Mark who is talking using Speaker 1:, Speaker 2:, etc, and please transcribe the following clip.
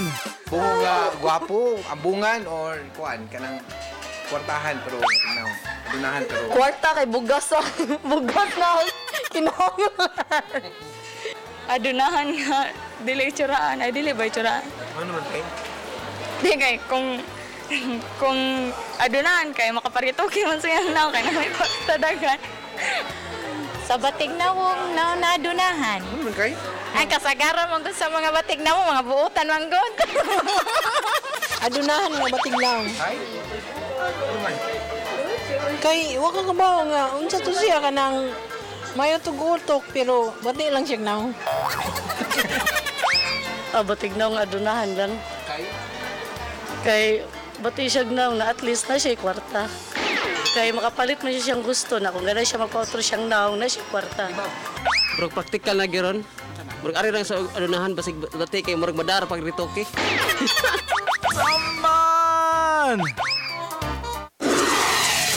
Speaker 1: adunahan.
Speaker 2: Kung gwapo, ambungan, or kuan, kanang kwartahan, pero tingnan, adunahan, pero...
Speaker 3: Kwarta kay bugas sa bugas na kinahanglan. Adunahan nga dili itsuraan, ay dili ba itsuraan?
Speaker 2: Ano naman kayo?
Speaker 3: Di kay kung adunahan kay makaparitoke man sa iyang naw kay na may pagtadagan. Sa batig na wong naadunahan.
Speaker 2: Ano naman kayo?
Speaker 3: Ay kasagaran man gud sa mga batig na mo, mga buutan man gud.
Speaker 4: Adunahan nga batig lang.
Speaker 2: Ay? Ano naman?
Speaker 4: Kay wa ka kabaw nga unsa to siya kanang mayo tugutok pero bati lang siya naw.
Speaker 5: Batig na nga adunahan lang.
Speaker 2: Kayo?
Speaker 5: Kay bati siya na at least na siya kwarta. Kay makapalit man siya siyang gusto na kung gano'n siya magpa-outro siyang naong na siya kwarta.
Speaker 6: Murag praktikal na giron. Murag ari lang sa adunahan basig dati kay murag madara pag ritoke.
Speaker 1: Saman!